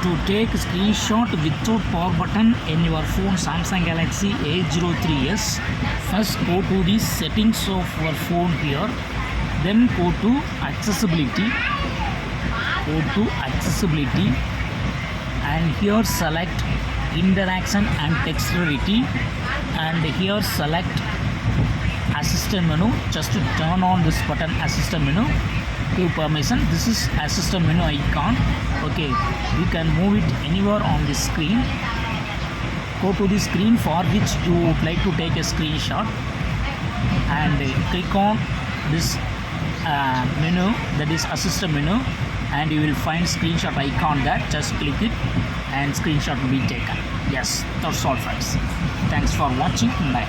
To take screenshot without power button in your phone Samsung Galaxy A03s, first go to the settings of your phone here, then go to accessibility, and here select interaction and texturality, and here select assistant menu. Just to turn on this button, assistant menu, give permission. This is assistant menu icon. Okay, you can move it anywhere on the screen. Go to the screen for which you would like to take a screenshot, and click on this menu, that is assistant menu, and you will find screenshot icon there. Just click it and screenshot will be taken. Yes, that's all friends. Thanks for watching. Bye.